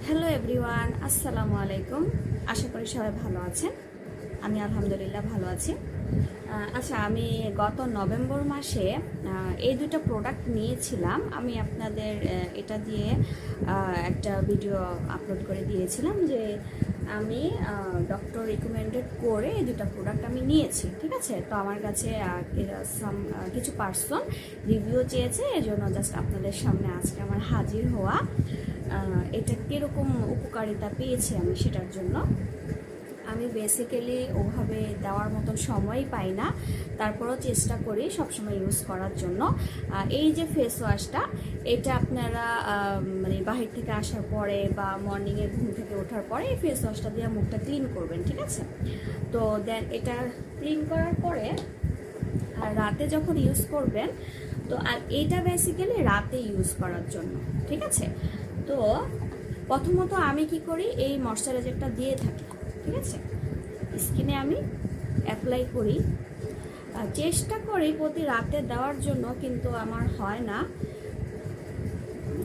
Hello everyone, আসসালামু আলাইকুম। আশা করি সবাই ভালো আছেন। আমি আলহামদুলিল্লাহ ভালো আছি। আচ্ছা, আমি গত নভেম্বর মাসে এই দুটো প্রোডাক্ট নিয়েছিলাম। আমি আপনাদের এটা দিয়ে একটা ভিডিও আপলোড করে দিয়েছিলাম যে আমি ডক্টর রিকমেন্ডেড করে এই দুটো প্রোডাক্ট আমি নিয়েছি, ঠিক আছে। তো আমার কাছে কিছু পার্সন রিভিউ চেয়েছে, এজন্য জাস্ট আপনাদের সামনে আজকে আমার হাজির হওয়া। এটা কীরকম উপকারিতা পেয়েছি আমি সেটার জন্য। আমি বেসিক্যালি ওভাবে দেওয়ার মতন সময়ই পাই না, তারপরও চেষ্টা করি সবসময় ইউজ করার জন্য। এই যে ফেস ওয়াশটা, এটা আপনারা মানে বাহির থেকে আসার পরে বা মর্নিংয়ে ঘুম থেকে ওঠার পরে এই ফেস ওয়াশটা দিয়ে মুখটা ক্লিন করবেন, ঠিক আছে। তো দেন এটা ক্লিন করার পরে আর রাতে যখন ইউজ করবেন, তো আর এটা বেসিক্যালি রাতে ইউজ করার জন্য, ঠিক আছে। তো প্রথমত আমি কি করি, এই ময়শ্চারাইজারটা দিয়ে থাকি, ঠিক আছে। স্কিনে আমি অ্যাপ্লাই করি, চেষ্টা করি প্রতি রাতে দেওয়ার জন্য, কিন্তু আমার হয় না,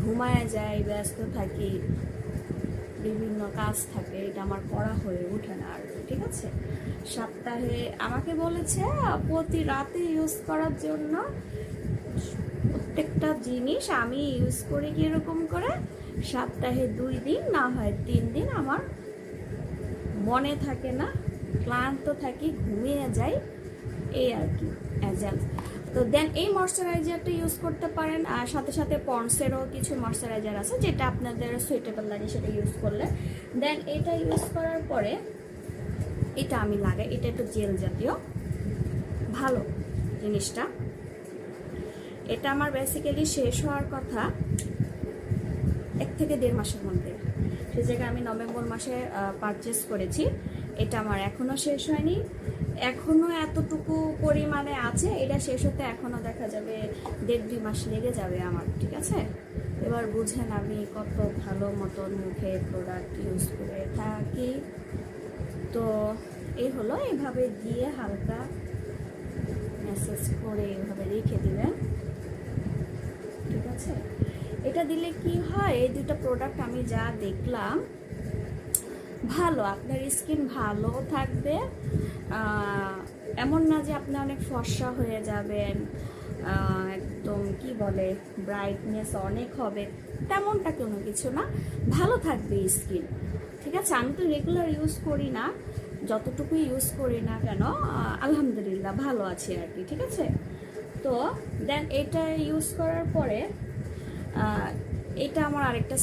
ঘুমায় যাই, ব্যস্ত থাকি, বিভিন্ন কাজ থাকে, এটা আমার করা হয়ে ওঠে না আর, ঠিক আছে। সপ্তাহে আমাকে বলেছে প্রতি রাতে ইউজ করার জন্য। প্রত্যেকটা জিনিস আমি ইউজ করি কীরকম করে, সপ্তাহে 2 দিন না হয় 3 দিন আমার মনে থাকে না, ক্লান্ত থাকি, ঘুমিয়ে যাই, এই আর কি অ্যাজাল। তো দেন এই ময়শ্চারাইজারটা ইউজ করতে পারেন, আর সাথে সাথে পন্ডসেরও কিছু ময়শ্চারাইজার আছে যেটা আপনাদের সুইটেবল লাগে, সেটা ইউজ করলে। দেন এটা ইউজ করার পরে এটা আমি লাগাই, এটা একটু জেল জাতীয়, ভালো জিনিসটা। এটা আমার বেসিক্যালি শেষ হওয়ার কথা 1 থেকে 1.5 মাসের মধ্যে। সে জায়গায় আমি নভেম্বর মাসে পারচেস করেছি। এটা আমার এখনও শেষ হয়নি, এখনও এতটুকু পরিমাণে আছে। এটা শেষ হতে এখনও দেখা যাবে 1.5-2 মাস লেগে যাবে আমার, ঠিক আছে। এবার বুঝেন আমি কত ভালো মতন মুখে প্রোডাক্ট ইউজ করে থাকি। তো এই হলো, এইভাবে দিয়ে হালকা ম্যাসেজ করে এইভাবে রেখে দিবেন, ঠিক আছে। এটা দিলে কি হয়, এই দুটো প্রোডাক্ট আমি যা দেখলাম ভালো, আপনার স্কিন ভালো থাকবে। এমন না যে আপনি অনেক ফর্সা হয়ে যাবেন, একদম কি বলে ব্রাইটনেস অনেক হবে, তেমনটা কোনো কিছু না, ভালো থাকবে স্কিন, ঠিক আছে। আমি তো রেগুলার ইউজ করি না, যতটুকু ইউজ করি না কেন আলহামদুলিল্লাহ ভালো আছি আর কি, ঠিক আছে। তো দেন এটা ইউজ করার পরে এটা আমার আরেকটা